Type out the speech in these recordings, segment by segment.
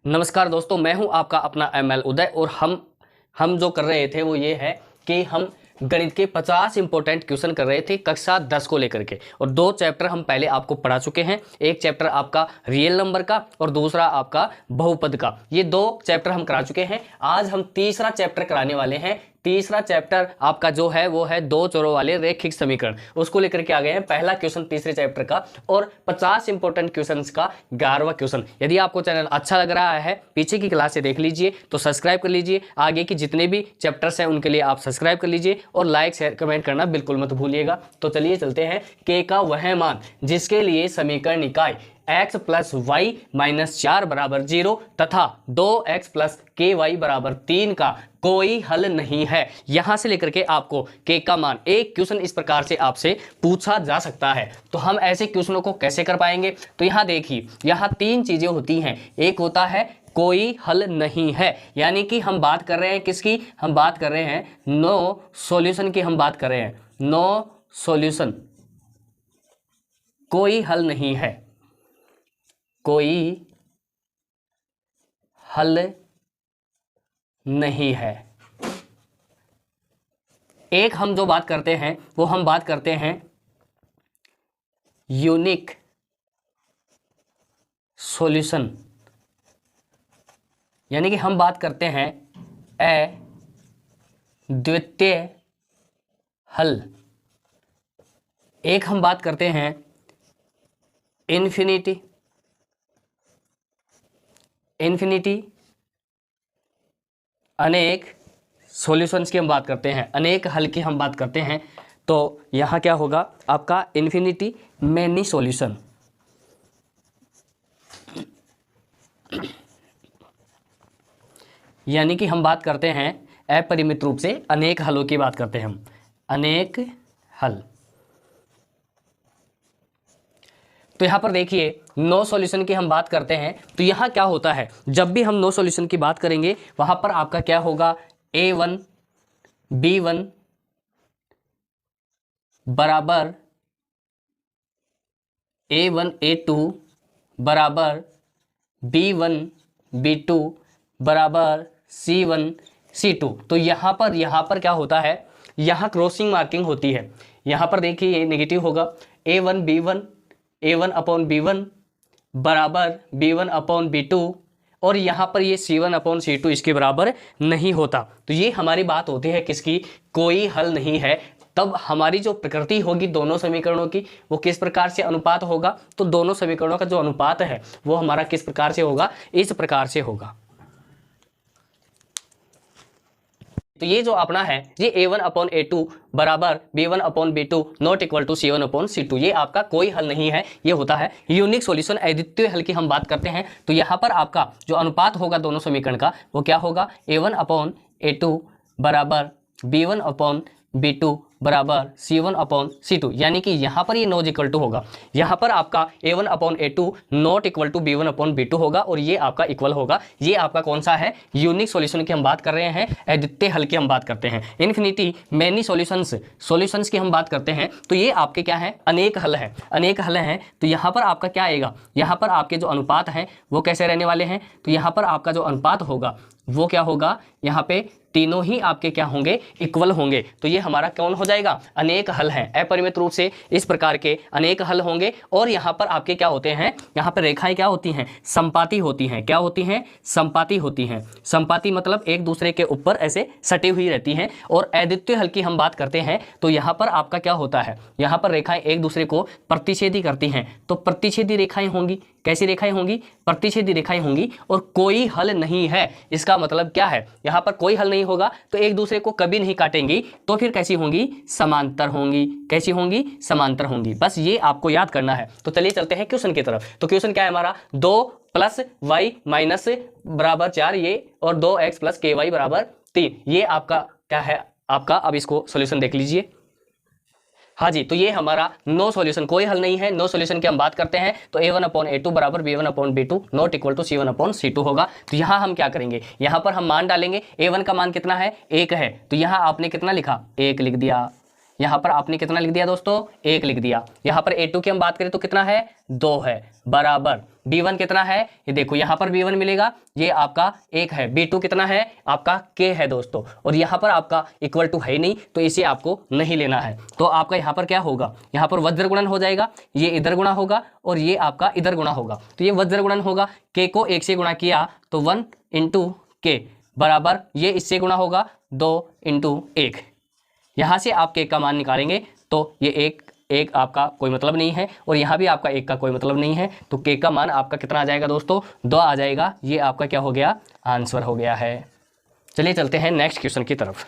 नमस्कार दोस्तों, मैं हूं आपका अपना ML उदय और हम जो कर रहे थे वो ये है कि हम गणित के 50 इंपॉर्टेंट क्वेश्चन कर रहे थे कक्षा 10 को लेकर के। और दो चैप्टर हम पहले आपको पढ़ा चुके हैं। एक चैप्टर आपका रियल नंबर का और दूसरा आपका बहुपद का। ये दो चैप्टर हम करा चुके हैं। आज हम तीसरा चैप्टर कराने वाले हैं। तीसरा चैप्टर आपका जो है वो है दो चरों वाले रैखिक समीकरण। उसको लेकर के आ गए हैं। पहला क्वेश्चन तीसरे चैप्टर का और 50 इंपॉर्टेंट क्वेश्चंस का 11वां क्वेश्चन। यदि आपको चैनल अच्छा लग रहा है, पीछे की क्लास से देख लीजिए तो सब्सक्राइब कर लीजिए। आगे की जितने भी चैप्टर्स हैं उनके लिए आप सब्सक्राइब कर लीजिए और लाइक शेयर कमेंट करना बिल्कुल मत भूलिएगा। तो चलिए चलते हैं। के का वह मान जिसके लिए समीकरण इकाई x प्लस वाई माइनस 4 बराबर 0 तथा 2x प्लस के वाई बराबर 3 का कोई हल नहीं है। यहां से लेकर के आपको के का मान एक क्वेश्चन इस प्रकार से आपसे पूछा जा सकता है। तो हम ऐसे क्वेश्चनों को कैसे कर पाएंगे? तो यहां देखिए, यहां तीन चीजें होती हैं। एक होता है कोई हल नहीं है, यानी कि हम बात कर रहे हैं किसकी? हम बात कर रहे हैं नो सॉल्यूशन की। हम बात कर रहे हैं नो सॉल्यूशन, कोई हल नहीं है, कोई हल नहीं है। एक हम जो बात करते हैं वो हम बात करते हैं यूनिक सॉल्यूशन, यानी कि हम बात करते हैं अद्वितीय हल। एक हम बात करते हैं इन्फिनिटी अनेक सॉल्यूशंस की हम बात करते हैं, अनेक हल की हम बात करते हैं। तो यहाँ क्या होगा आपका? इन्फिनिटी मैनी सॉल्यूशन, यानी कि हम बात करते हैं अपरिमित रूप से अनेक हलों की बात करते हैं हम, अनेक हल। तो यहाँ पर देखिए नो सॉल्यूशन की हम बात करते हैं। तो यहाँ क्या होता है, जब भी हम नो सॉल्यूशन की बात करेंगे वहां पर आपका क्या होगा? A1 B1 बराबर A1 A2 बराबर B1 B2 बराबर C1 C2। तो यहाँ पर क्या होता है? यहाँ क्रॉसिंग मार्किंग होती है। यहाँ पर देखिए ये नेगेटिव होगा। A1 B1 A1 upon B1 बराबर B1 अपॉन B2 और यहाँ पर ये C1 अपॉन C2 इसके बराबर नहीं होता। तो ये हमारी बात होती है किसकी? कोई हल नहीं है। तब हमारी जो प्रकृति होगी दोनों समीकरणों की वो किस प्रकार से अनुपात होगा? तो दोनों समीकरणों का जो अनुपात है वो हमारा किस प्रकार से होगा? इस प्रकार से होगा। तो ये जो अपना है ये A1 अपॉन A2 बराबर B1 upon B2 not equal to C1 upon C2, ये आपका कोई हल नहीं है, ये होता है यूनिक सॉल्यूशन। अद्वितीय हल की हम बात करते हैं। तो यहाँ पर आपका जो अनुपात होगा दोनों समीकरण का वो क्या होगा? A1 अपॉन A2 बराबर B1 अपॉन B2 बराबर C1 अपॉन C2, यानी कि यहाँ पर ये नॉट इक्वल टू होगा। यहाँ पर आपका A1 upon A2 not equal to B1 upon B2 होगा और ये आपका इक्वल होगा। ये आपका कौन सा है? यूनिक सॉल्यूशन की हम बात कर रहे हैं, अद्वितीय हल की हम बात करते हैं। इन्फिनिटी मैनी सॉल्यूशंस की हम बात करते हैं। तो ये आपके क्या है? अनेक हल है, अनेक हल हैं। तो यहाँ पर आपका क्या आएगा? यहाँ पर आपके जो अनुपात हैं वो कैसे रहने वाले हैं? तो यहाँ पर आपका जो अनुपात होगा वो क्या होगा? यहाँ पे तीनों ही आपके क्या होंगे? इक्वल होंगे। तो ये हमारा कौन हो जाएगा? अनेक हल हैं। अपरिमित रूप से इस प्रकार के अनेक हल होंगे। और यहाँ पर आपके क्या होते हैं? यहाँ पर रेखाएं क्या होती हैं? संपाती होती हैं। क्या होती हैं? संपाती होती हैं। संपाती मतलब एक दूसरे के ऊपर ऐसे सटी हुई रहती हैं। और अद्वितीय हल की हम बात करते हैं तो यहाँ पर आपका क्या होता है? यहाँ पर रेखाएं एक दूसरे को प्रतिच्छेदी करती हैं। तो प्रतिच्छेदी रेखाएं होंगी। कैसी रेखाएं होंगी? प्रतिच्छेदी रेखाएं होंगी। और कोई हल नहीं है, इसका मतलब क्या है? यहाँ पर कोई हल नहीं होगा तो एक दूसरे को कभी नहीं काटेंगी। तो फिर कैसी होंगी? समांतर होंगी। कैसी होंगी? समांतर होंगी। बस ये आपको याद करना है। तो चलिए चलते हैं क्वेश्चन की तरफ। तो क्वेश्चन क्या है हमारा? 2 प्लस वाई माइनस बराबर 4 ये और 2x प्लस के वाई बराबर 3, ये आपका क्या है? आपका अब इसको सोल्यूशन देख लीजिए। हाँ जी, तो ये हमारा नो सॉल्यूशन, कोई हल नहीं है, नो सॉल्यूशन की हम बात करते हैं। तो A1 अपॉन A2 बराबर B1 upon B2 not equal to C1 upon C2 होगा। तो यहाँ हम क्या करेंगे? यहाँ पर हम मान डालेंगे। A1 का मान कितना है? 1 है। तो यहाँ आपने कितना लिखा? 1 लिख दिया। यहाँ पर आपने कितना लिख दिया दोस्तों, 1 लिख दिया। यहाँ पर a2 की हम बात करें तो कितना है, 2 है, बराबर b1 कितना है, ये देखो यहाँ पर b1 मिलेगा, ये आपका 1 है, b2 कितना है आपका k है दोस्तों, और यहाँ पर आपका इक्वल टू है नहीं तो इसे आपको नहीं लेना है। तो आपका यहाँ पर क्या होगा, यहाँ पर वज्र गुणन हो जाएगा, ये इधर गुणा होगा और ये आपका इधर गुणा होगा, तो ये वज्र गुणन होगा, k को 1 से गुणा किया तो 1 इंटू k बराबर ये इससे गुणा होगा 2 इंटू 1। यहाँ से आप k का मान निकालेंगे तो ये एक आपका कोई मतलब नहीं है और यहाँ भी आपका 1 का कोई मतलब नहीं है, तो k का मान आपका कितना आ जाएगा दोस्तों, 2 आ जाएगा। ये आपका क्या हो गया, आंसर हो गया है। चलिए चलते हैं नेक्स्ट क्वेश्चन की तरफ।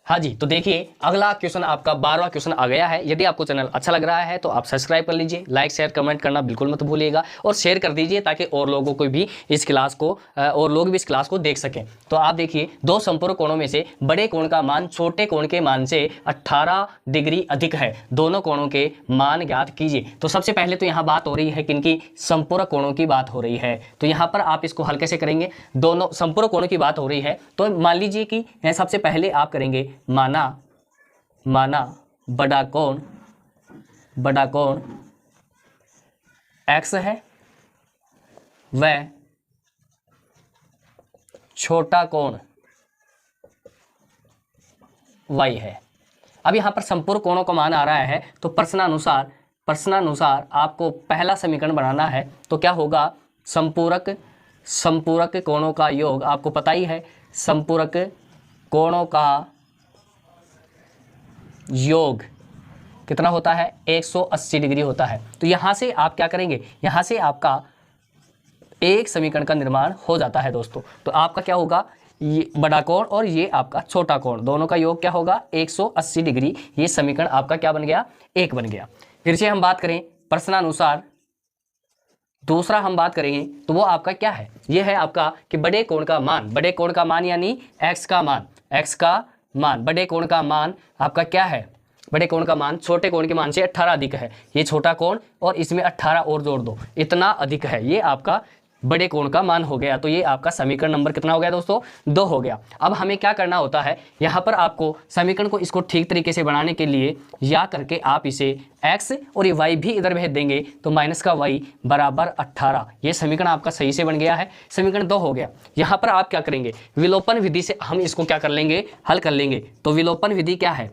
हाँ जी, तो देखिए अगला क्वेश्चन आपका 12वां क्वेश्चन आ गया है। यदि आपको चैनल अच्छा लग रहा है तो आप सब्सक्राइब कर लीजिए, लाइक शेयर कमेंट करना बिल्कुल मत भूलिएगा और शेयर कर दीजिए ताकि और लोगों को भी इस क्लास को देख सकें। तो आप देखिए, दो संपूर्ण कोणों में से बड़े कोण का मान छोटे कोण के मान से 18 डिग्री अधिक है, दोनों कोणों के मान ज्ञात कीजिए। तो सबसे पहले तो यहाँ बात हो रही है किनकी, संपूर्ण कोणों की बात हो रही है। तो यहाँ पर आप इसको हल कैसे करेंगे, दोनों संपूर्ण कोणों की बात हो रही है तो मान लीजिए कि सबसे पहले आप करेंगे माना बड़ा कोण x है व छोटा कोण y है। अब यहाँ पर संपूर्ण कोणों का मान आ रहा है तो प्रश्नानुसार आपको पहला समीकरण बनाना है। तो क्या होगा, संपूरक कोणों का योग, आपको पता ही है संपूरक कोणों का योग कितना होता है, 180 डिग्री होता है। तो यहाँ से आप क्या करेंगे, यहाँ से आपका एक समीकरण का निर्माण हो जाता है दोस्तों। तो आपका क्या होगा, ये बड़ा कोण और ये आपका छोटा कोण, दोनों का योग क्या होगा, 180 डिग्री। ये समीकरण आपका क्या बन गया, 1 बन गया। फिर से हम बात करें प्रश्नानुसार, दूसरा हम बात करेंगे तो वो आपका क्या है, ये है आपका कि बड़े कोण का मान यानी x का मान, बड़े कोण का मान आपका क्या है, बड़े कोण का मान छोटे कोण के मान से 18 अधिक है। ये छोटा कोण और इसमें 18 और जोड़ दो, इतना अधिक है, ये आपका बड़े कोण का मान हो गया। तो ये आपका समीकरण नंबर कितना हो गया दोस्तों, 2 हो गया। अब हमें क्या करना होता है, यहाँ पर आपको समीकरण को इसको ठीक तरीके से बनाने के लिए या करके आप इसे x और ये y भी इधर भेज देंगे तो माइनस का y बराबर 18। ये समीकरण आपका सही से बन गया है, समीकरण 2 हो गया। यहाँ पर आप क्या करेंगे, विलोपन विधि से हम इसको क्या कर लेंगे, हल कर लेंगे। तो विलोपन विधि क्या है,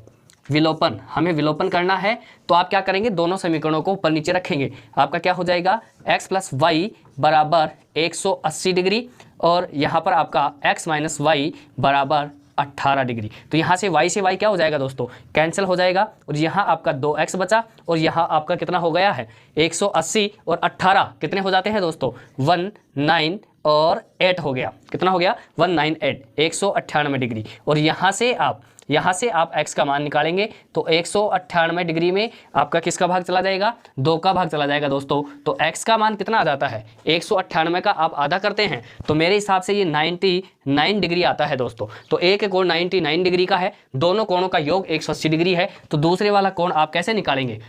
हमें विलोपन करना है तो आप क्या करेंगे, दोनों समीकरणों को ऊपर नीचे रखेंगे। आपका क्या हो जाएगा, x प्लस वाई बराबर 180 डिग्री और यहाँ पर आपका x माइनस वाई बराबर 18 डिग्री। तो यहाँ से y से y क्या हो जाएगा दोस्तों, कैंसिल हो जाएगा और यहाँ आपका 2x बचा और यहाँ आपका कितना हो गया है, 180 और 18 कितने हो जाते हैं दोस्तों, 19 और 8 हो गया। कितना हो गया, 198, 198 डिग्री। और यहाँ से आप x का मान निकालेंगे तो 198 डिग्री में आपका किसका भाग चला जाएगा, 2 का भाग चला जाएगा दोस्तों। तो x का मान कितना आ जाता है, 198 का आप आधा करते हैं तो मेरे हिसाब से ये 99 डिग्री आता है दोस्तों। तो एक कोण 99 डिग्री का है, दोनों कोणों का योग 180 डिग्री है। तो दूसरे वाला कोण आप कैसे निकालेंगे,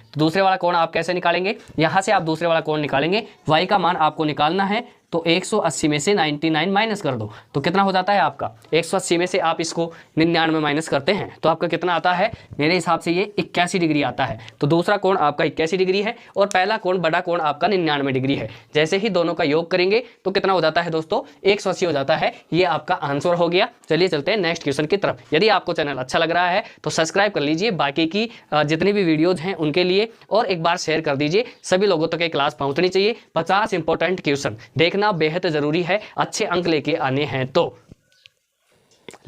यहाँ से आप दूसरे वाला कोण निकालेंगे, y का मान आपको निकालना है तो 180 में से 99 माइनस कर दो तो कितना हो जाता है आपका, 180 में से आप इसको 99 माइनस करते हैं तो आपका कितना आता है, मेरे हिसाब से ये 81 डिग्री आता है। तो दूसरा कोण आपका 81 डिग्री है और पहला कोण बड़ा कोण आपका 99 डिग्री है। जैसे ही दोनों का योग करेंगे तो कितना हो जाता है दोस्तों, 180 हो जाता है। ये आपका आंसर हो गया। चलिए चलते हैं नेक्स्ट क्वेश्चन की तरफ। यदि आपको चैनल अच्छा लग रहा है तो सब्सक्राइब कर लीजिए, बाकी की जितनी भी वीडियोज हैं उनके लिए, और एक बार शेयर कर दीजिए, सभी लोगों तक ये क्लास पहुंचनी चाहिए। 50 इंपॉर्टेंट क्वेश्चन देखना बेहद जरूरी है, अच्छे अंक लेके आने हैं तो।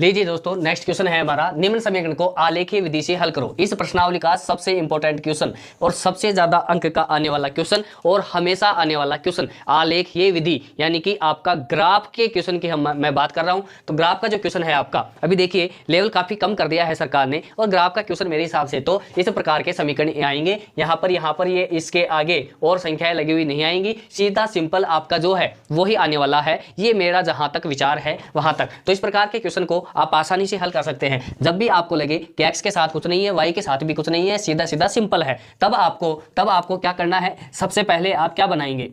लीजिए दोस्तों, नेक्स्ट क्वेश्चन है हमारा, निम्न समीकरण को आलेखीय विधि से हल करो। इस प्रश्नावली का सबसे इंपॉर्टेंट क्वेश्चन और सबसे ज्यादा अंक का आने वाला क्वेश्चन और हमेशा आने वाला क्वेश्चन, आलेखीय विधि यानी कि आपका ग्राफ के क्वेश्चन की मैं बात कर रहा हूं। तो ग्राफ का जो क्वेश्चन है आपका, अभी देखिए लेवल काफी कम कर दिया है सरकार ने, और ग्राफ का क्वेश्चन मेरे हिसाब से तो इस प्रकार के समीकरण आएंगे, यहाँ पर ये इसके आगे और संख्याएं लगी हुई नहीं आएंगी, सीधा सिंपल आपका जो है वही आने वाला है। ये मेरा जहां तक विचार है वहां तक। तो इस प्रकार के क्वेश्चन को आप आसानी से हल कर सकते हैं। जब भी आपको लगे कि x के साथ कुछ नहीं है, y के साथ भी कुछ नहीं है, सीधा सीधा सिंपल है, तब आपको क्या करना है, सबसे पहले आप क्या बनाएंगे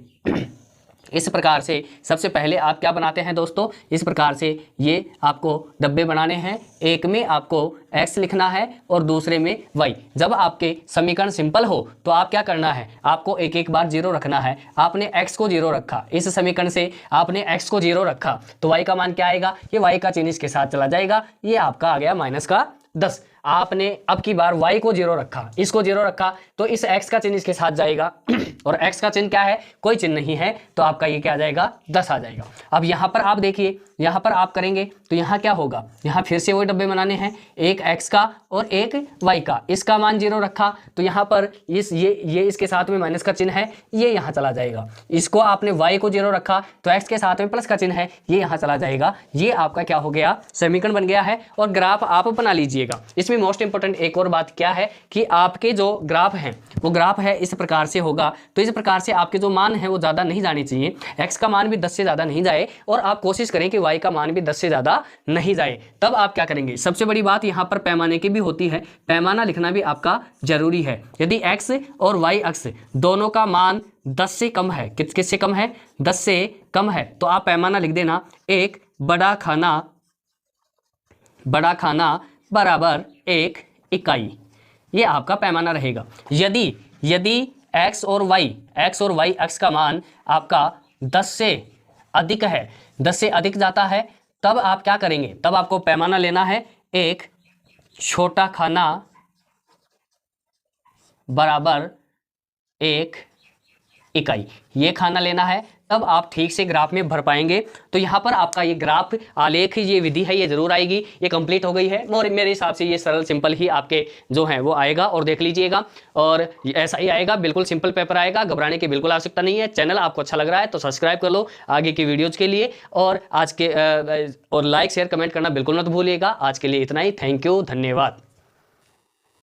इस प्रकार से सबसे पहले आप क्या बनाते हैं दोस्तों, इस प्रकार से ये आपको डब्बे बनाने हैं। एक में आपको x लिखना है और दूसरे में y। जब आपके समीकरण सिंपल हो तो आप क्या करना है, आपको एक एक बार 0 रखना है। आपने x को 0 रखा, इस समीकरण से आपने x को 0 रखा तो y का मान क्या आएगा, ये y का चिन्ह इसके साथ चला जाएगा, ये आपका आ गया -10। आपने अब की बार y को 0 रखा, इसको 0 रखा तो इस x का चिन्ह इसके साथ जाएगा और x का चिन्ह क्या है, कोई चिन्ह नहीं है, तो आपका ये क्या आ जाएगा, 10 आ जाएगा। अब यहाँ पर आप देखिए, यहाँ पर आप करेंगे तो यहाँ क्या होगा, यहाँ फिर से वही डब्बे बनाने हैं, एक x का और एक y का। इसका मान 0 रखा तो यहाँ पर ये इसके साथ में माइनस का चिन्ह है, ये यहाँ चला जाएगा। इसको आपने y को 0 रखा तो x के साथ में प्लस का चिन्ह है, ये यहाँ चला जाएगा। ये आपका क्या हो गया, समीकरण बन गया है। और ग्राफ आप बना लीजिएगा। इसमें मोस्ट इंपोर्टेंट एक और बात क्या है कि आपके जो ग्राफ हैं वो ग्राफ है इस प्रकार से होगा, तो इस प्रकार से आपके जो मान है वो ज़्यादा नहीं जाने चाहिए, x का मान भी 10 से ज़्यादा नहीं जाए और आप कोशिश करें कि y का मान भी 10 से ज़्यादा नहीं जाए। तब आप क्या करेंगे, सबसे बड़ी बात यहाँ पर पैमाने की भी होती है, पैमाना लिखना भी आपका जरूरी है। यदि x और y अक्ष दोनों का मान 10 से कम है, किससे कम है, 10 से कम है, तो आप पैमाना लिख देना, एक बड़ा खाना बराबर 1 इकाई, ये आपका पैमाना रहेगा। यदि x और y अक्ष का मान आपका 10 से अधिक है, 10 से अधिक जाता है, तब आप क्या करेंगे, तब आपको पैमाना लेना है, एक छोटा खाना बराबर 1 इकाई, ये खाना लेना है। तब आप ठीक से ग्राफ में भर पाएंगे। तो यहाँ पर आपका ये ग्राफ आलेख, ये विधि है, ये जरूर आएगी, ये कंप्लीट हो गई है और मेरे हिसाब से ये सरल सिंपल ही आपके जो हैं वो आएगा और देख लीजिएगा। और ऐसा ही आएगा, बिल्कुल सिंपल पेपर आएगा, घबराने की बिल्कुल आवश्यकता नहीं है। चैनल आपको अच्छा लग रहा है तो सब्सक्राइब कर लो आगे की वीडियोज़ के लिए, और और लाइक शेयर कमेंट करना बिल्कुल मत भूलिएगा। आज के लिए इतना ही, थैंक यू, धन्यवाद।